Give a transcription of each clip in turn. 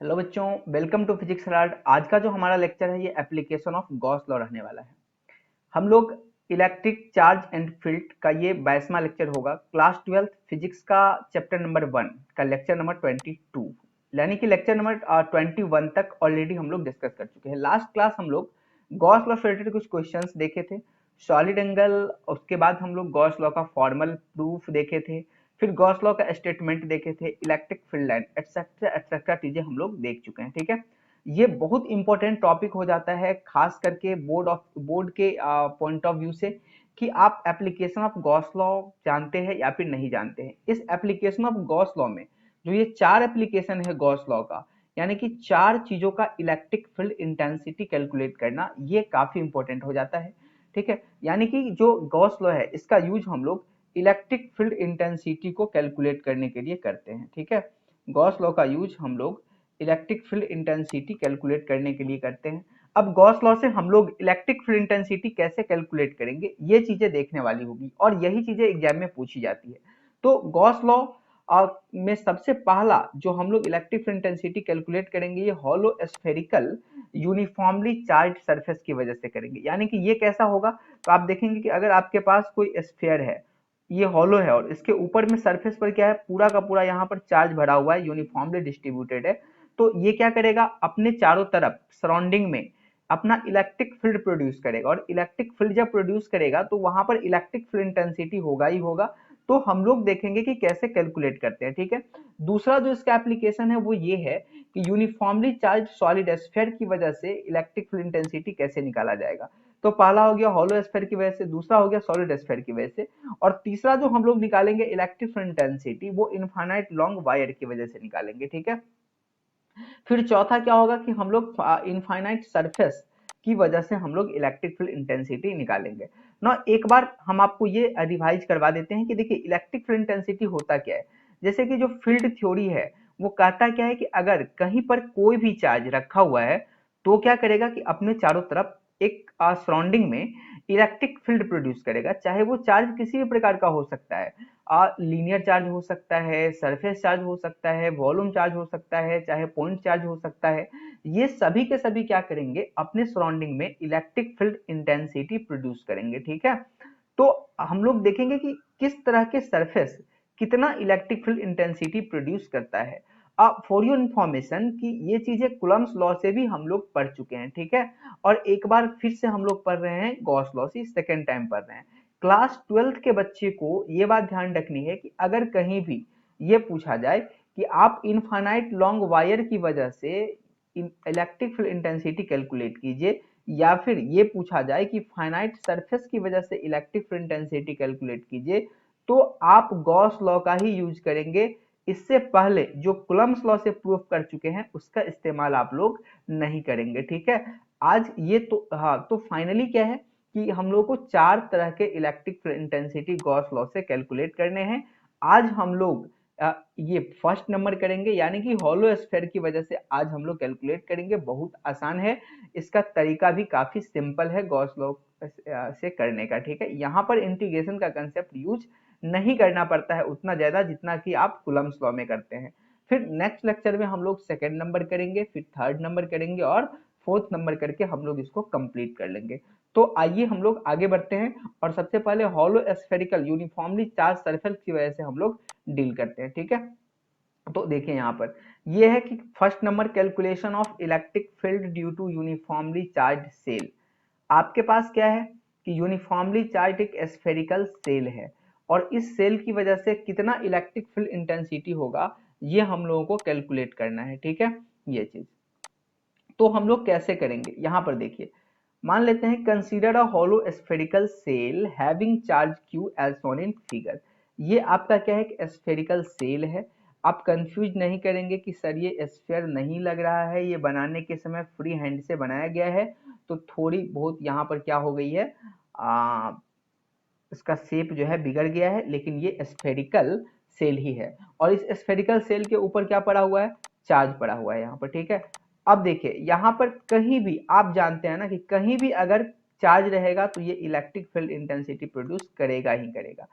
Hello बच्चों, welcome to physics alert. आज का जो हमारा लेक्चर है ये एप्लीकेशन ऑफ गॉस लॉ रहने वाला है। हम लोग इलेक्ट्रिक चार्ज एंड फील्ड का ये 22वां लेक्चर होगा। क्लास 12 फिजिक्स का चैप्टर नंबर 1 का लेक्चर नंबर 22, यानी कि लेक्चर नंबर 21 तक ऑलरेडी हम लोग डिस्कस कर चुके हैं। लास्ट क्लास हम लोग गॉस लॉ से रिलेटेड कुछ क्वेश्चंस देखे थे, सॉलिड एंगल, उसके बाद हम लोग गॉस लॉ का फॉर्मल प्रूफ देखे थे, फिर गॉस लॉ का स्टेटमेंट देखे थे, electric field line etcetera etcetera चीजें हम लोग देख चुके हैं। ठीक है, ये बहुत इंपॉर्टेंट टॉपिक हो जाता है, खास करके बोर्ड के पॉइंट ऑफ व्यू से, कि आप एप्लीकेशन ऑफ गॉस लॉ जानते हैं या फिर नहीं जानते हैं। इस एप्लीकेशन ऑफ गॉस लॉ में जो ये 4 एप्लीकेशन है गॉस लॉ का, यानी कि 4 चीजों का इलेक्ट्रिक फील्ड इंटेंसिटी कैलकुलेट करना, ये काफी इंपॉर्टेंट हो जाता है। ठीक है, यानी कि जो गॉस लॉ है इसका यूज हम लोग इलेक्ट्रिक फील्ड इंटेंसिटी को कैलकुलेट करने के लिए करते हैं। ठीक है, गॉस लॉ का यूज हम लोग इलेक्ट्रिक फील्ड इंटेंसिटी कैलकुलेट करने के लिए करते हैं। अब गॉस लॉ से हम लोग इलेक्ट्रिक फील्ड इंटेंसिटी कैसे कैलकुलेट करेंगे, ये चीजें देखने वाली होगी और यही चीजें एग्जाम में पूछी जाती है। तो गॉस लॉ में सबसे पहला जो हम लोग इलेक्ट्रिक फील्ड इंटेंसिटी कैलकुलेट करेंगे, ये hollow spherical uniformly charge surface की वजह से करेंगे। यानी कि ये कैसा होगा, तो आप देखेंगे कि अगर आपके पास कोई स्फेयर है, ये हॉलो है और इसके ऊपर में सरफेस पर क्या है, पूरा का पूरा यहाँ पर चार्ज भरा हुआ है, यूनिफॉर्मली डिस्ट्रीब्यूटेड है, तो ये क्या करेगा, अपने चारों तरफ सराउंडिंग में अपना इलेक्ट्रिक फील्ड प्रोड्यूस करेगा। और इलेक्ट्रिक फील्ड जब प्रोड्यूस करेगा तो वहां पर इलेक्ट्रिक फील्ड इंटेंसिटी होगा ही होगा। तो हम लोग देखेंगे कि कैसे कैलकुलेट करते हैं। ठीक है, दूसरा जो इसका एप्लीकेशन है वो ये है कि यूनिफॉर्मली चार्ज सॉलिड स्फीयर की वजह से इलेक्ट्रिक फील्ड इंटेंसिटी कैसे निकाला जाएगा। तो पहला हो गया हॉलो स्फीयर की वजह से, दूसरा हो गया सॉलिड स्फीयर की वजह से, और तीसरा जो हम लोग निकालेंगे इलेक्ट्रिक फील्ड इंटेंसिटी, वो इनफाइनाइट लॉन्ग वायर की वजह से निकालेंगे। ठीक है, फिर चौथा क्या होगा कि हम लोग इनफाइनाइट सरफेस की वजह से हम लोग इलेक्ट्रिक फील्ड इंटेंसिटी निकालेंगे ना। एक बार हम आपको ये रिवाइज करवा देते हैं कि देखिए इलेक्ट्रिक फील्ड इंटेंसिटी होता क्या है। जैसे कि जो फील्ड थ्योरी है वो कहता क्या है कि अगर कहीं पर कोई भी चार्ज रखा हुआ है तो क्या करेगा कि अपने चारों तरफ एक सराउंडिंग में इलेक्ट्रिक फील्ड प्रोड्यूस करेगा, चाहे वो चार्ज किसी भी प्रकार का हो सकता है। लीनियर चार्ज हो सकता है, सरफेस चार्ज हो सकता है, वॉल्यूम चार्ज हो सकता है, चाहे पॉइंट चार्ज हो सकता है। ये सभी के सभी क्या करेंगे, अपने सराउंडिंग में इलेक्ट्रिक फील्ड इंटेंसिटी प्रोड्यूस करेंगे। ठीक है, तो हम लोग देखेंगे कि किस तरह के सरफेस कितना इलेक्ट्रिक फील्ड इंटेंसिटी प्रोड्यूस करता है। फॉर योर इंफॉर्मेशन कि ये चीजें कुलम्स लॉ से भी हम लोग पढ़ चुके हैं। ठीक है, और एक बार फिर से हम लोग पढ़ रहे हैं गॉस लॉ से, सेकेंड टाइम पढ़ रहे हैं। क्लास 12 के बच्चे को ये बात ध्यान रखनी है कि अगर कहीं भी ये पूछा जाए कि आप इनफाइनाइट लॉन्ग वायर की वजह से इलेक्ट्रिक फील्ड इंटेंसिटी कैलकुलेट कीजिए, या फिर ये पूछा जाए कि फाइनाइट सरफेस की वजह से इलेक्ट्रिक फील्ड इंटेंसिटी कैलकुलेट कीजिए, तो आप गॉस लॉ का ही यूज करेंगे। इससे पहले जो कुलम्स लॉ से प्रूफ कर चुके हैं उसका इस्तेमाल आप लोग नहीं करेंगे। ठीक है, आज ये तो हाँ, तो फाइनली क्या है कि हम लोग को 4 तरह के electric field intensity Gauss law से कैलकुलेट करने हैं। आज हम लोग ये फर्स्ट नंबर करेंगे, यानी कि हॉलो स्फीयर की वजह से आज हम लोग कैलकुलेट करेंगे। बहुत आसान है, इसका तरीका भी काफी सिंपल है गॉस लॉ से करने का। ठीक है, यहाँ पर इंटीग्रेशन का कंसेप्ट यूज नहीं करना पड़ता है उतना ज्यादा जितना कि आप कुलम्स लॉ में करते हैं। फिर नेक्स्ट लेक्चर में हम लोग सेकेंड नंबर करेंगे, फिर थर्ड नंबर करेंगे और फोर्थ नंबर करके हम लोग इसको कंप्लीट कर लेंगे। तो आइए हम लोग आगे बढ़ते हैं और सबसे पहले hollow spherical uniformly charge surface की वजह से हम लोग डील करते हैं। ठीक है, तो देखिए यहाँ पर ये है कि first number calculation of electric field due to uniformly charge shell. आपके पास क्या है कि यूनिफॉर्मली चार्ज एक स्फेरिकल सेल है और इस सेल की वजह से कितना इलेक्ट्रिक फील्ड इंटेंसिटी होगा ये हम लोगों को कैलकुलेट करना है। ठीक है, ये चीज तो हम लोग कैसे करेंगे, यहाँ पर देखिए, मान लेते हैं consider a hollow spherical shell having charge q as shown in figure. ये आपका क्या है कि स्फेरिकल सेल है। आप कंफ्यूज नहीं करेंगे कि सर ये स्फेयर नहीं लग रहा है, ये बनाने के समय फ्री हैंड से बनाया गया है, तो थोड़ी बहुत यहाँ पर क्या हो गई है, इसका शेप जो है बिगड़ गया है, लेकिन ये स्फेरिकल सेल ही है और इस स्फेरिकल सेल के ऊपर क्या पड़ा हुआ है, चार्ज पड़ा हुआ है यहाँ पर। ठीक है, अब देखिए यहाँ पर कहीं भी आप जानते हैं ना कि कहीं भी अगर चार्ज रहेगा तो ये इलेक्ट्रिक फील्ड इंटेंसिटी प्रोड्यूस करेगा ही करेगा।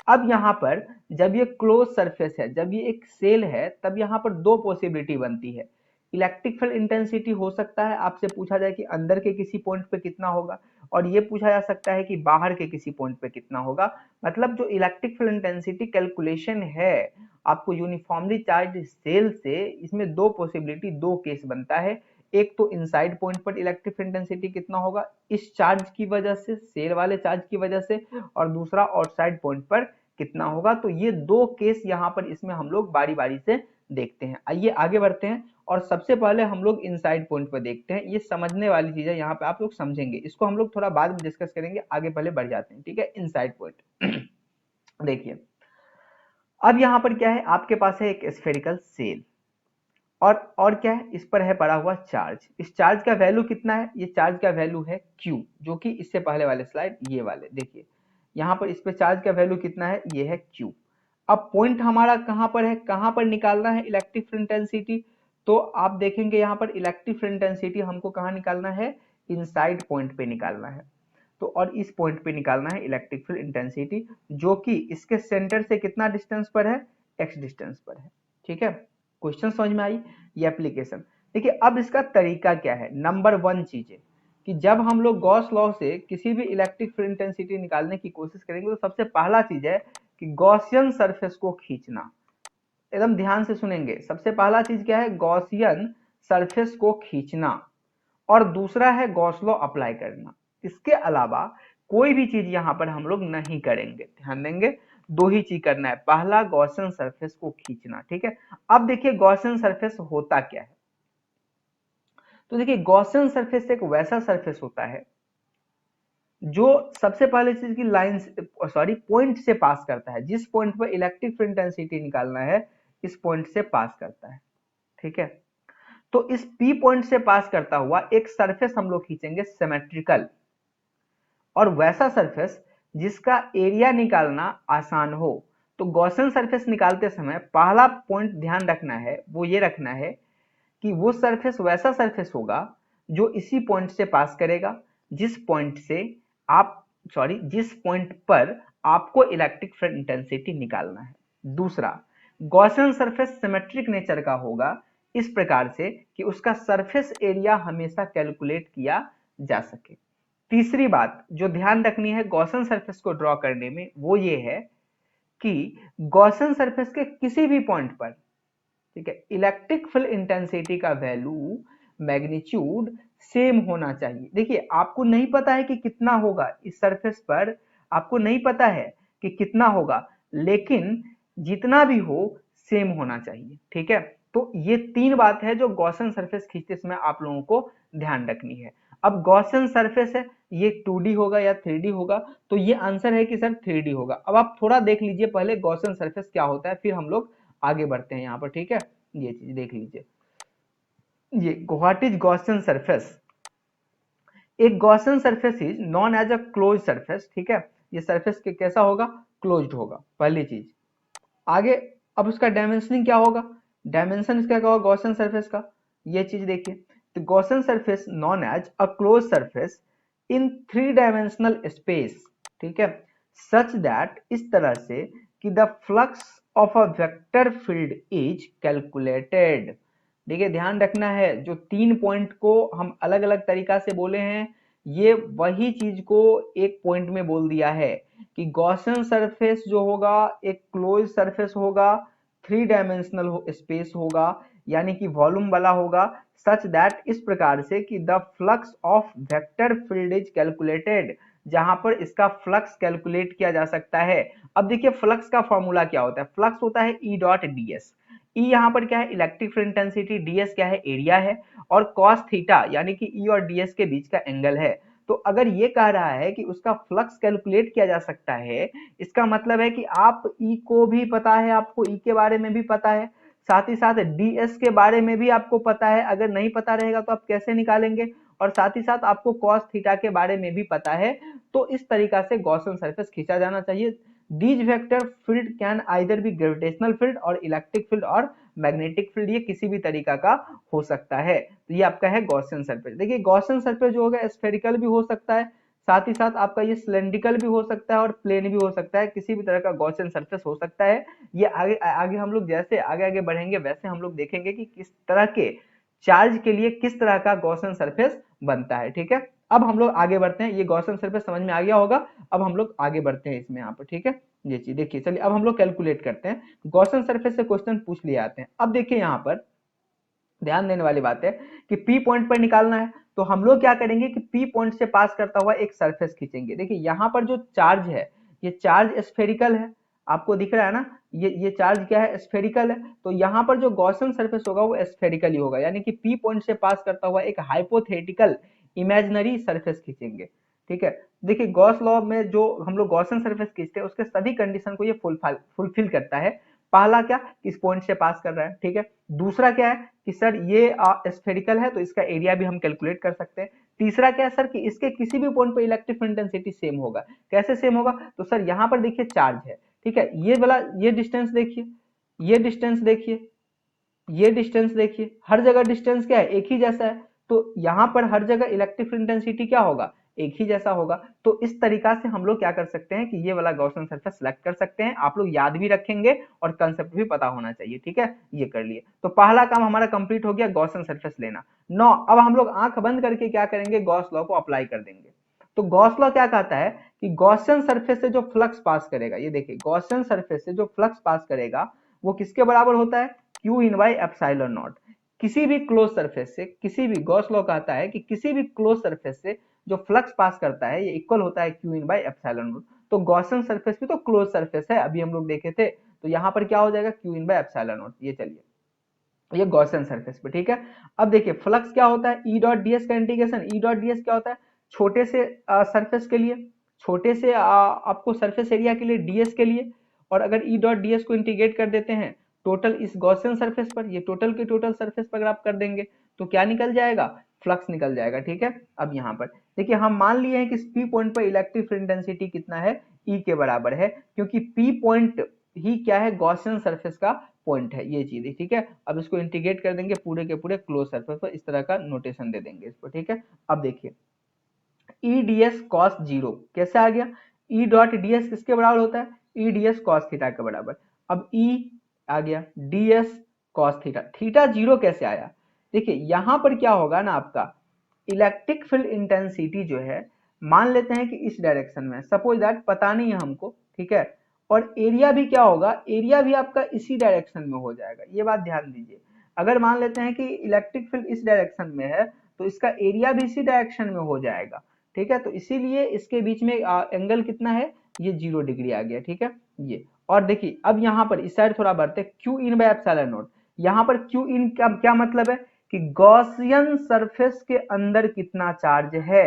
अब यहाँ पर जब ये क्लोज सरफेस है, जब ये एक सेल है, तब यहाँ पर दो पॉसिबिलिटी बनती है इलेक्ट्रिक फील्ड इंटेंसिटी हो सकता है आपसे पूछा जाए कि अंदर के किसी पॉइंट पे कितना होगा, और ये पूछा जा सकता है कि बाहर के किसी पॉइंट पे कितना होगा। मतलब जो इलेक्ट्रिक फील्ड इंटेंसिटी कैलकुलेशन है आपको यूनिफॉर्मली चार्ज सेल से, इसमें दो पॉसिबिलिटी, दो केस बनता है। एक तो इनसाइड पॉइंट पर इलेक्ट्रिक फील्ड इंटेंसिटी कितना होगा इस चार्ज की वजह से, सेल वाले चार्ज की वजह से, और दूसरा आउटसाइड पॉइंट पर कितना होगा। तो ये दो केस यहाँ पर इसमें हम लोग बारी बारी से देखते हैं। आइए आगे बढ़ते हैं, और सबसे पहले हम लोग इनसाइड पॉइंट पर देखते हैं। ये समझने वाली चीज है, यहाँ पे आप लोग समझेंगे, इसको हम लोग थोड़ा बाद में डिस्कस करेंगे, आगे पहले बढ़ जाते हैं। ठीक है, इनसाइड पॉइंट देखिए अब यहाँ पर क्या है, आपके पास है एक स्फेरिकल सेल, और क्या है, इस पर है पड़ा हुआ चार्ज। इस चार्ज का वैल्यू कितना है, ये चार्ज का वैल्यू है Q, जो कि इससे पहले वाले स्लाइड ये वाले देखिए, यहाँ पर इस पे चार्ज का वैल्यू कितना है, ये है Q। अब पॉइंट हमारा कहाँ पर है, कहाँ पर निकालना है इलेक्ट्रिक फील्ड इंटेंसिटी, तो आप देखेंगे यहाँ पर इलेक्ट्रिक फील्ड इंटेंसिटी हमको कहाँ निकालना है, इनसाइड पॉइंट पे निकालना है। तो और इस पॉइंट पे निकालना है इलेक्ट्रिक फील्ड इंटेंसिटी, जो कि इसके सेंटर से कितना डिस्टेंस पर है, x डिस्टेंस पर है। ठीक है, क्वेश्चन समझ में आई, ये एप्लीकेशन। देखिए अब इसका तरीका क्या है, नंबर वन चीज है कि जब हम लोग गॉस लॉ से किसी भी इलेक्ट्रिक फील्ड इंटेंसिटी निकालने की कोशिश करेंगे तो सबसे पहला चीज है कि गॉसियन सरफेस को खींचना। एकदम ध्यान से सुनेंगे, सबसे पहला चीज क्या है, गॉसियन सरफेस को खींचना, और दूसरा है गॉस लॉ अप्लाई करना। इसके अलावा कोई भी चीज यहां पर हम लोग नहीं करेंगे, ध्यान देंगे, दो ही चीज करना है, पहला गॉसियन सरफेस को खींचना। ठीक है, अब देखिए गॉसियन सरफेस होता क्या है, तो देखिए गॉसियन सरफेस एक वैसा सरफेस होता है जो सबसे पहले चीज की लाइन, सॉरी पॉइंट से पास करता है, जिस पॉइंट पर इलेक्ट्रिक फील्ड इंटेंसिटी निकालना है इस पॉइंट से पास करता है। ठीक है, तो इस P पॉइंट से पास करता हुआ एक सरफेस हम लोग खींचेंगे सिमेट्रिकल, और वैसा सरफेस जिसका एरिया निकालना आसान हो। तो गॉसियन सरफेस निकालते समय पहला पॉइंट ध्यान रखना है, वो ये रखना है कि वो सरफेस वैसा सरफेस होगा जो इसी पॉइंट से पास करेगा, जिस पॉइंट से आप, सॉरी जिस पॉइंट पर आपको इलेक्ट्रिक फील्ड इंटेंसिटी निकालना है। दूसरा, गॉसियन सरफेस सिमेट्रिक नेचर का होगा, इस प्रकार से कि उसका सरफेस एरिया हमेशा कैलकुलेट किया जा सके। तीसरी बात जो ध्यान रखनी है गॉसियन सरफेस को ड्रॉ करने में, वो ये है कि गॉसियन सरफेस के किसी भी पॉइंट पर, ठीक है, इलेक्ट्रिक फील्ड इंटेंसिटी का वैल्यू, मैग्नीट्यूड सेम होना चाहिए। देखिए आपको नहीं पता है कि कितना होगा इस सरफेस पर, आपको नहीं पता है कि कितना होगा, लेकिन जितना भी हो सेम होना चाहिए। ठीक है, तो ये तीन बात है जो गॉसियन सरफेस खींचते समय आप लोगों को ध्यान रखनी है। अब गॉसियन सरफेस है, ये 2D होगा या 3D होगा, तो ये आंसर है कि सर 3D होगा। अब आप थोड़ा देख लीजिए पहले गॉसियन सरफेस क्या होता है, फिर हम लोग आगे बढ़ते हैं यहाँ पर। ठीक है, ये चीज देख लीजिए, ये व्हाट इज गॉसियन सरफेस। एक Gaussian surface is known as a close surface. ठीक है, ये सरफेस के कैसा होगा, क्लोज्ड होगा, पहली चीज। आगे अब उसका डायमेंशनिंग क्या होगा, डायमेंशन इसका क्या होगा गॉसियन सरफेस का, ये चीज देखिए। तो Gaussian surface known as a close surface in 3 dimensional space. ठीक है, सच दैट, इस तरह से कि the flux of a vector field is calculated. देखिए ध्यान रखना है, जो 3 पॉइंट को हम अलग अलग तरीका से बोले हैं, ये वही चीज को एक पॉइंट में बोल दिया है कि गॉसियन सरफेस जो होगा एक क्लोज सरफेस होगा, 3 डायमेंशनल स्पेस होगा, यानी कि वॉल्यूम वाला होगा, सच दैट, इस प्रकार से कि the flux of vector field is calculated, जहां पर इसका फ्लक्स कैलकुलेट किया जा सकता है। अब देखिए फ्लक्स का फॉर्मूला क्या होता है, फ्लक्स होता है ई डॉट डी एस। ई यहाँ पर क्या है, इलेक्ट्रिक फील्ड इंटेंसिटी, ds क्या है, एरिया है, और cos थीटा यानी कि ई और ds के बीच का एंगल है। तो अगर ये कह रहा है कि उसका फ्लक्स कैलकुलेट किया जा सकता है, इसका मतलब है कि आप ई को भी पता है, आपको ई के बारे में भी पता है, साथ ही साथ ds के बारे में भी आपको पता है। अगर नहीं पता रहेगा तो आप कैसे निकालेंगे, और साथ ही साथ आपको cos थीटा के बारे में भी पता है। तो इस तरीका से गॉसियन सरफेस खींचा जाना चाहिए। These vector field can either be gravitational field और इलेक्ट्रिक फील्ड और मैग्नेटिक फील्ड, ये किसी भी तरीका का हो सकता है। तो ये आपका है गॉसियन सरफेस। देखिए गॉसियन सरफेस जो होगा स्फेरिकल भी हो सकता है, साथ ही साथ आपका ये सिलेंड्रिकल भी हो सकता है और प्लेन भी हो सकता है, किसी भी तरह का गॉसियन सरफेस हो सकता है। ये आगे आगे हम लोग जैसे आगे आगे बढ़ेंगे वैसे हम लोग देखेंगे कि किस तरह के चार्ज के लिए किस तरह का गॉसियन सरफेस बनता है। ठीक है, अब हम लोग आगे बढ़ते हैं, ये गॉसियन सरफेस समझ में आ गया होगा। अब हम लोग आगे बढ़ते हैं इसमें यहाँ पर। ठीक है, ये चीज देखिए, चलिए अब हम लोग कैलकुलेट करते हैं, गॉसियन सरफेस से क्वेश्चन पूछ लिए आते हैं। अब देखिए यहाँ पर ध्यान देने वाली बात है कि पी पॉइंट पर निकालना है, तो हम लोग क्या करेंगे कि पी पॉइंट से पास करता हुआ एक सरफेस खींचेंगे। देखिए यहाँ पर जो चार्ज है, ये चार्ज स्फेरिकल है, आपको दिख रहा है ना, ये चार्ज क्या है, स्फेरिकल है। तो यहाँ पर जो गॉसियन सरफेस होगा वो स्फेरिकल ही होगा, यानी कि पी पॉइंट से पास करता हुआ एक हाइपोथेटिकल इमेजिनरी सरफेस खींचेंगे। ठीक है, देखिए गॉस लॉ में जो हम लोग गॉसियन सरफेस खींचते हैं उसके सभी कंडीशन को ये फुलफिल करता है। पहला क्या, किस पॉइंट से पास कर रहा है। ठीक है, दूसरा क्या है कि सर ये स्फेरिकल है तो इसका एरिया भी हम कैलकुलेट कर सकते हैं। तीसरा क्या है सर कि इसके किसी भी पॉइंट पर इलेक्ट्रिक फील्ड इंटेंसिटी सेम होगा। कैसे सेम होगा, तो सर यहाँ पर देखिए चार्ज है, ठीक है, ये वाला ये डिस्टेंस देखिए, ये डिस्टेंस देखिए, ये डिस्टेंस देखिए, हर जगह डिस्टेंस क्या है, एक ही जैसा है। तो यहाँ पर हर जगह इलेक्ट्रिक फील्ड इंटेंसिटी क्या होगा, एक ही जैसा होगा। तो इस तरीका से हम लोग क्या कर सकते हैं कि ये वाला गॉसियन सरफेस सेलेक्ट कर सकते हैं। आप लोग याद भी रखेंगे और कंसेप्ट भी पता होना चाहिए। ठीक है, ये कर लिए, तो पहला काम हमारा कंप्लीट हो गया, गॉसियन सरफेस लेना। नो, अब हम लोग आंख बंद करके क्या करेंगे, गॉस लॉ को अप्लाई कर देंगे। तो गॉस लॉ क्या कहता है कि गॉसियन सरफेस से जो फ्लक्स पास करेगा, ये देखिए गॉसियन सरफेस से जो फ्लक्स पास करेगा वो किसके बराबर होता है, Q in by epsilon not. किसी भी क्लोज सरफेस से, किसी भी, गॉस लॉ कहता है कि किसी भी क्लोज सरफेस से जो फ्लक्स पास करता है ये इक्वल होता है Q in by epsilon not. तो गॉसियन सरफेस भी तो क्लोज सरफेस है, अभी हम लोग देखे थे, तो यहाँ पर क्या हो जाएगा, Q in by epsilon not. ये चलिए, ये गॉसियन सरफेस पे। ठीक है, अब देखिए फ्लक्स क्या होता है, ई डॉट डीएस का इंटीग्रेशन, ई डॉट डीएस क्या होता है, छोटे से सरफेस के लिए, छोटे से आपको सरफेस एरिया के लिए, डीएस के लिए, और अगर ई डॉट डीएस को इंटीग्रेट कर देते हैं टोटल इस गॉसियन सरफेस पर, ये टोटल के टोटल सरफेस पर अगर आप कर देंगे तो क्या निकल जाएगा, फ्लक्स निकल जाएगा। ठीक है, अब यहाँ पर देखिए हम मान लिए हैं कि पी पॉइंट पर इलेक्ट्रिक फील्ड इंटेंसिटी कितना है, ई के बराबर है, क्योंकि पी पॉइंट ही क्या है, गॉसियन सरफेस का पॉइंट है, ये चीज है। ठीक है, अब इसको इंटीग्रेट कर देंगे पूरे के पूरे क्लोज सरफेस पर, इस तरह का नोटेशन दे देंगे इसको। ठीक है, अब देखिए E D S cos zero कैसे आ गया, ई डॉट डी एस किसके बराबर होता है, E D S cos theta के बराबर। अब ई आ गया D S cos theta, theta zero कैसे आया, देखिए यहां पर क्या होगा ना, आपका इलेक्ट्रिक फील्ड इंटेंसिटी जो है, मान लेते हैं कि इस डायरेक्शन में, सपोज दैट पता नहीं है हमको, ठीक है, और एरिया भी क्या होगा, एरिया भी आपका इसी डायरेक्शन में हो जाएगा, ये बात ध्यान दीजिए। अगर मान लेते हैं कि इलेक्ट्रिक फील्ड इस डायरेक्शन में है तो इसका एरिया भी इसी डायरेक्शन में हो जाएगा। ठीक है, तो इसीलिए इसके बीच में एंगल कितना है, ये 0 डिग्री आ गया। ठीक है, ये, और देखिए अब यहाँ पर इस साइड थोड़ा बढ़ते, Q in by epsilon not, यहाँ पर क्यू इन का क्या मतलब है कि गॉसियन सरफेस के अंदर कितना चार्ज है।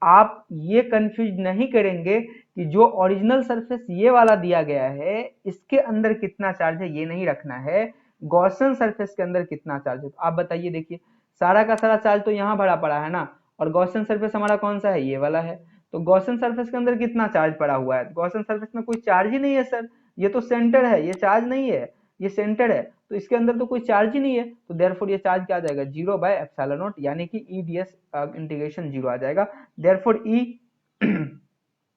आप ये कंफ्यूज नहीं करेंगे कि जो ओरिजिनल सरफेस ये वाला दिया गया है इसके अंदर कितना चार्ज है, ये नहीं रखना है, गॉसियन सरफेस के अंदर कितना चार्ज है। तो आप बताइए, देखिए सारा का सारा चार्ज तो यहाँ भरा पड़ा है ना, और गॉसियन सरफेस हमारा कौन सा है, ये वाला है। तो गॉसियन सरफेस के अंदर कितना चार्ज पड़ा हुआ है, गॉसियन सरफेस में कोई चार्ज ही नहीं है सर, ये तो सेंटर है, ये चार्ज नहीं है, ये सेंटर है, तो इसके अंदर तो कोई चार्ज ही नहीं है। तो देयरफॉर ये चार्ज क्या आ जाएगा, 0/एप्सिलॉन नॉट, यानी कि ई डी एस इंटीग्रेशन 0 आ जाएगा। देयरफॉर ई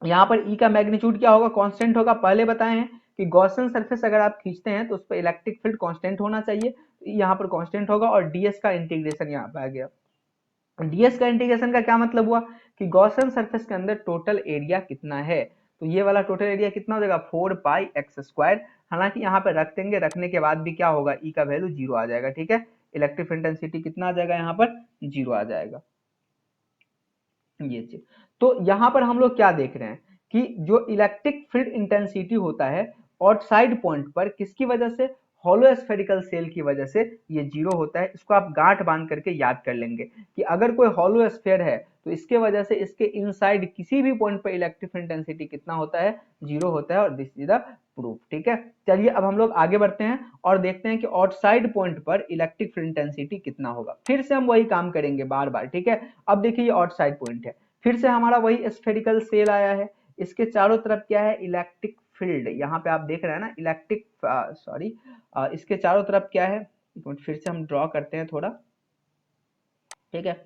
यहाँ पर ई का मैग्नीट्यूड क्या होगा, कांस्टेंट होगा। पहले बताए हैं कि गॉसियन सरफेस अगर आप खींचते हैं तो उस पर इलेक्ट्रिक फील्ड कांस्टेंट होना चाहिए, तो यहाँ पर कांस्टेंट होगा, और डीएस का इंटीग्रेशन यहाँ पे आ गया। डीएस का इंटीग्रेशन का क्या मतलब हुआ कि गॉसियन सरफेस के अंदर टोटल एरिया कितना है, तो ये वाला टोटल एरिया कितना हो जाएगा, 4πx²। हालांकि यहाँ पे रख देंगे, रखने के बाद भी क्या होगा, ई का वैल्यू 0 आ जाएगा। ठीक है, इलेक्ट्रिक इंटेंसिटी कितना आ जाएगा, यहाँ पर 0 आ जाएगा, ये चीज। तो यहाँ पर हम लोग क्या देख रहे हैं कि जो इलेक्ट्रिक फील्ड इंटेंसिटी होता है आउटसाइड पॉइंट पर, किसकी वजह से, होलो स्फेरिकल सेल की वजह से ये 0 होता है। इसको आप गांठ बांध करके याद कर लेंगे कि अगर कोई होलो स्फेयर है तो इसके वजह से इसके इनसाइड किसी भी पॉइंट पर इलेक्ट्रिक इंटेंसिटी कितना होता है, 0 होता है, और दिस इज द प्रूफ। ठीक है, चलिए अब हम लोग आगे बढ़ते हैं और देखते हैं कि आउटसाइड पॉइंट पर इलेक्ट्रिक फील्ड इंटेंसिटी कितना होगा। फिर से हम वही काम करेंगे बार बार। ठीक है, अब देखिए ये आउटसाइड पॉइंट है, फिर से हमारा वही स्फेरिकल सेल आया है, इसके चारों तरफ क्या है, इलेक्ट्रिक फील्ड, यहाँ पे आप देख रहे हैं ना इलेक्ट्रिक, सॉरी, इसके चारों तरफ क्या है, फिर से हम ड्रॉ करते हैं थोड़ा। ठीक है,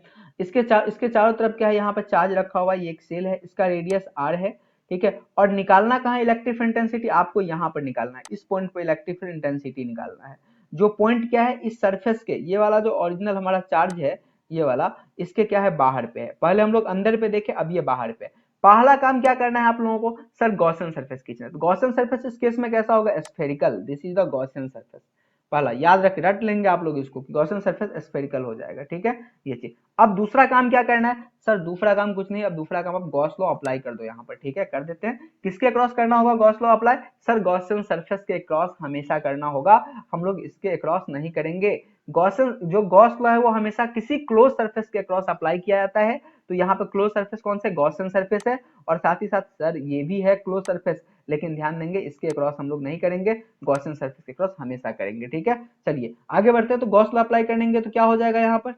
इसके चारों तरफ क्या है, यहाँ पर चार्ज रखा हुआ है, ये एक सेल है, इसका रेडियस r है। ठीक है, और निकालना कहाँ है इलेक्ट्रिक इंटेंसिटी, आपको यहाँ पर निकालना है, इस पॉइंट पर इलेक्ट्रिक इंटेंसिटी निकालना है। जो पॉइंट क्या है इस सरफेस के, ये वाला जो ओरिजिनल हमारा चार्ज है ये वाला, इसके क्या है बाहर पे है। पहले हम लोग अंदर पे देखे, अब ये बाहर पे है। पहला काम क्या करना है आप लोगों को, सर गॉसियन सरफेस खींचना है। तो गॉसियन सरफेस इस केस में कैसा होगा, spherical, this is the Gaussian surface. पहला याद रट लेंगे आप लोग इसको, गॉसियन सरफेस स्फेरिकल हो जाएगा, ठीक है ये चीज। अब दूसरा काम क्या करना है सर, दूसरा काम कुछ नहीं, अब दूसरा काम आप गॉस लॉ अप्लाई कर दो यहाँ पर, ठीक है कर देते हैं। किसके क्रॉस करना होगा Gauss law apply, sir Gaussian surface के क्रॉस हमेशा करना होगा, हम लोग इसके क्रॉस नहीं करेंगे। गॉसियन जो गॉस लॉ है वो हमेशा किसी क्लोज सरफेस के क्रॉस अप्लाई किया जाता है, तो यहाँ पर क्लोज सरफेस कौन से, गॉसियन सरफेस है। और साथ ही साथ सर ये भी है क्लोज सरफेस, लेकिन ध्यान देंगे इसके क्रॉस हम लोग नहीं करेंगे, गॉसियन सरफेस के क्रॉस हमेशा करेंगे, ठीक है। चलिए आगे बढ़ते हैं, तो गॉस लॉ अप्लाई करेंगे तो क्या हो जाएगा, यहाँ पर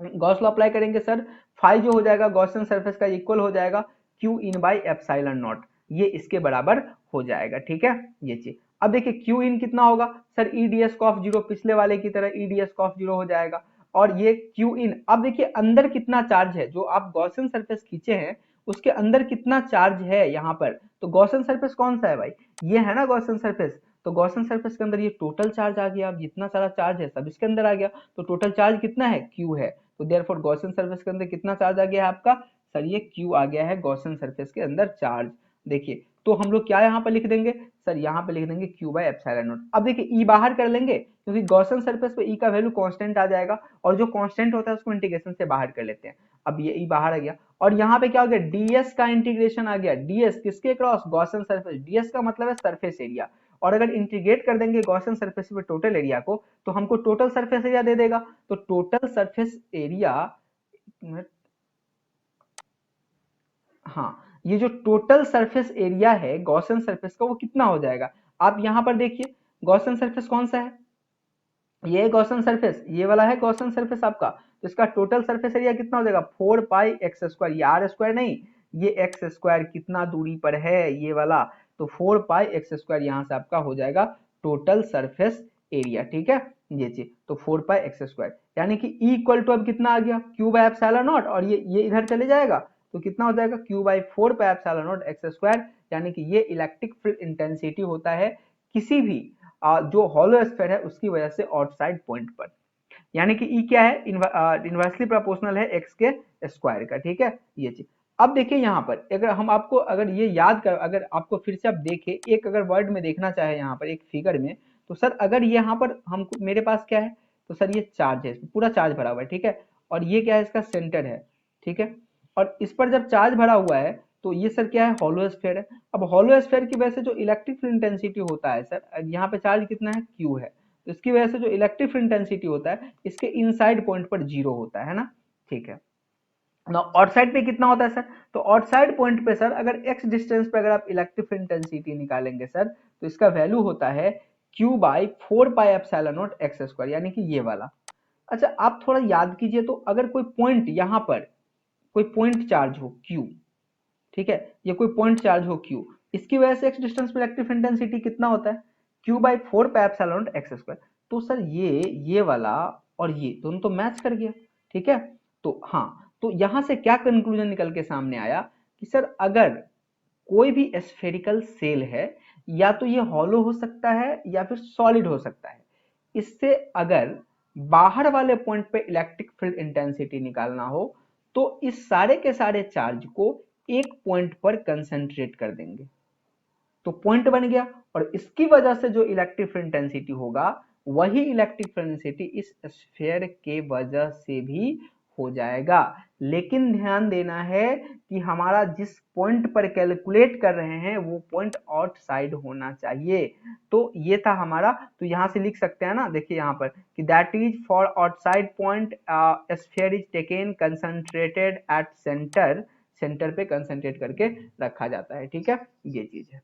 गॉस लॉ अप्लाई करेंगे सर, फाई जो हो जाएगा गॉसियन सरफेस का इक्वल हो जाएगा Q in by epsilon not, ये इसके बराबर हो जाएगा, ठीक है ये चीज। अब देखिए क्यू इन कितना होगा सर, ई डी एस कॉफ जीरो, पिछले वाले की तरह ई डी एस कॉफ जीरो हो जाएगा। और ये क्यू इन, अब देखिए अंदर कितना चार्ज है, जो आप गॉसियन सरफेस खींचे हैं उसके अंदर कितना चार्ज है यहाँ पर। तो गॉसियन सरफेस कौन सा है भाई, ये है ना गॉसियन सरफेस। तो गॉसियन सरफेस के अंदर ये टोटल चार्ज आ गया, अब जितना सारा चार्ज है सब इसके अंदर आ गया, तो टोटल चार्ज कितना है, क्यू है। तो देयरफॉर गॉसियन सरफेस के अंदर कितना चार्ज आ गया है आपका, सर ये क्यू आ गया है गॉसियन सरफेस के अंदर चार्ज। देखिए तो हम लोग क्या यहाँ पर लिख देंगे सर, यहाँ पे लिख देंगे क्यू बाय एप्सिलॉन नॉट। अब देखिए ई बाहर कर लेंगे, क्योंकि गॉसियन सरफेस पे ई का वैल्यू कांस्टेंट आ जाएगा, और जो कांस्टेंट होता है उसको इंटीग्रेशन से बाहर कर लेते हैं। अब ये ई बाहर आ गया, और यहाँ पे क्या हो गया, डीएस का इंटीग्रेशन आ गया, डीएस किसके क्रॉस, गॉसियन सरफेस, डीएस का मतलब है सरफेस एरिया। और अगर इंटीग्रेट कर देंगे गॉसियन सरफेस पे टोटल एरिया को, तो हमको टोटल सरफेस एरिया दे देगा। तो टोटल सरफेस एरिया, हाँ ये जो टोटल सरफेस एरिया है गॉसियन सरफेस का वो कितना हो जाएगा, आप यहां पर देखिए गॉसियन सरफेस कौन सा है, ये गॉसियन सरफेस, ये वाला है गॉसियन सरफेस आपका। तो इसका टोटल सरफेस एरिया कितना हो जाएगा, 4π x², ये आर स्क्वायर नहीं, ये एक्स स्क्वायर कितना दूरी पर है ये वाला, तो 4π x², यहाँ से आपका हो जाएगा टोटल सरफेस एरिया, ठीक है ये चीज। तो 4π x², यानी कि E इक्वल टू अब कितना आ गया, क्यू बाय एप्सिलॉन नॉट, और ये इधर चले जाएगा तो कितना हो जाएगा, क्यू बाय 4π∼x², यानी कि ये इलेक्ट्रिक फील्ड इंटेंसिटी होता है किसी भी जो हॉलो स्फीयर है उसकी वजह से आउटसाइड पॉइंट पर, यानी कि E क्या है, इनवर्सली प्रोपोर्शनल है x के स्क्वायर का, ठीक है ये चीज। अब देखिए यहाँ पर अगर हम आपको अगर ये याद कर, अगर आपको फिर से आप देखे एक अगर वर्ड में देखना चाहे यहाँ पर एक फिगर में, तो सर अगर यहाँ पर हम मेरे पास क्या है, तो सर ये चार्ज है, पूरा चार्ज भरा हुआ है, ठीक है। और ये क्या है, इसका सेंटर है, ठीक है। और इस पर जब चार्ज भरा हुआ है तो ये सर क्या है, हॉलो स्फीयर है। अब हॉलो स्फीयर की वजह से जो इलेक्ट्रिक फील्ड इंटेंसिटी होता है सर, यहाँ पे चार्ज कितना है, क्यू है, तो इसकी वजह से जो इलेक्ट्रिक फील्ड इंटेंसिटी होता है इसके इनसाइड पॉइंट पर जीरो होता है ना, ठीक है ना। आउटसाइड पे कितना होता है सर, तो आउटसाइड पॉइंट पे सर अगर x डिस्टेंस पे अगर आप इलेक्ट्रिक फील्ड इंटेंसिटी निकालेंगे सर, तो इसका वैल्यू होता है q बाई 4π∼x², यानी कि ये वाला। अच्छा आप थोड़ा याद कीजिए, तो अगर कोई पॉइंट यहाँ पर कोई पॉइंट चार्ज हो q, ठीक है, ये कोई पॉइंट चार्ज हो q, इसकी वजह से x डिस्टेंस पे इलेक्ट्रिक इंटेंसिटी कितना होता है, q बाई 4π∼x²। तो सर ये वाला और ये दोनों तो मैच कर गया, ठीक है। तो हाँ, तो यहां से क्या कंक्लूजन निकल के सामने आया कि सर अगर कोई भी स्फेरिकल सेल है, या तो ये हॉलो हो सकता है या फिर सॉलिड हो सकता है, इससे अगर बाहर वाले पॉइंट पे इलेक्ट्रिक फील्ड इंटेंसिटी निकालना हो तो इस सारे के सारे चार्ज को एक पॉइंट पर कंसंट्रेट कर देंगे, तो पॉइंट बन गया, और इसकी वजह से जो इलेक्ट्रिक फील्ड इंटेंसिटी होगा वही इलेक्ट्रिक फील्ड इंटेंसिटी इस स्फीयर के वजह से भी हो जाएगा। लेकिन ध्यान देना है कि हमारा जिस पॉइंट पर कैलकुलेट कर रहे हैं वो पॉइंट आउटसाइड होना चाहिए। तो ये था हमारा, तो यहां से लिख सकते हैं ना, देखिए यहाँ पर कि that is for outside point sphere is taken concentrated at centre, centre पे कंसंट्रेट करके रखा जाता है, ठीक है ये चीज है।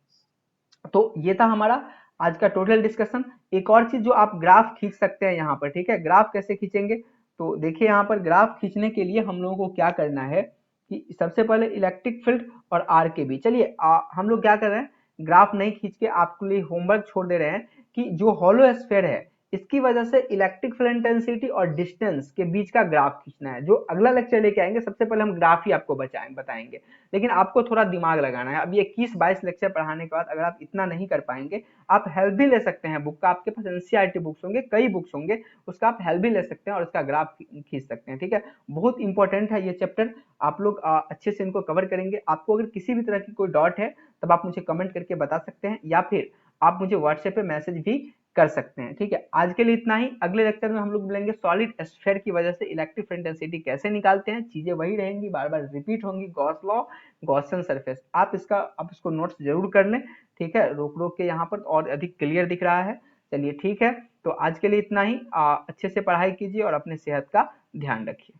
तो ये था हमारा आज का टोटल डिस्कशन। एक और चीज जो आप ग्राफ खींच सकते हैं यहाँ पर, ठीक है, ग्राफ कैसे खींचेंगे, तो देखिए यहाँ पर ग्राफ खींचने के लिए हम लोगों को क्या करना है कि सबसे पहले इलेक्ट्रिक फील्ड और आर के बीच, चलिए हम लोग क्या कर रहे हैं, ग्राफ नहीं खींच के आपके लिए होमवर्क छोड़ दे रहे हैं कि जो हॉलो स्फीयर है इसकी वजह से इलेक्ट्रिक फील्ड इंटेंसिटी और डिस्टेंस के बीच का ग्राफ खींचना है। जो अगला लेक्चर लेके आएंगे सबसे पहले हम ग्राफ ही आपको बताएंगे, लेकिन आपको थोड़ा दिमाग लगाना है। अब ये 21-22 लेक्चर पढ़ाने के बाद अगर आप इतना नहीं कर पाएंगे, आप हेल्प भी ले सकते हैं बुक का। आपके पास एनसीईआरटी बुक्स होंगे, कई बुक्स होंगे, उसका आप हेल्प भी ले सकते हैं और उसका ग्राफ खींच सकते हैं। ठीक है, बहुत इंपॉर्टेंट है ये चैप्टर, आप लोग अच्छे से इनको कवर करेंगे। आपको अगर किसी भी तरह की कोई डाउट है तब आप मुझे कमेंट करके बता सकते हैं, या फिर आप मुझे व्हाट्सएप पे मैसेज भी कर सकते हैं। ठीक है, आज के लिए इतना ही। अगले लेक्चर में हम लोग मिलेंगे सॉलिड स्फीयर की वजह से इलेक्ट्रिक फील्ड इंटेंसिटी कैसे निकालते हैं। चीजें वही रहेंगी, बार बार रिपीट होंगी। गॉस लॉ, गॉसियन सरफेस, आप इसको नोट्स जरूर कर लें। ठीक है, रोक रोक के यहाँ पर और अधिक क्लियर दिख रहा है। चलिए ठीक है, तो आज के लिए इतना ही। अच्छे से पढ़ाई कीजिए और अपने सेहत का ध्यान रखिए।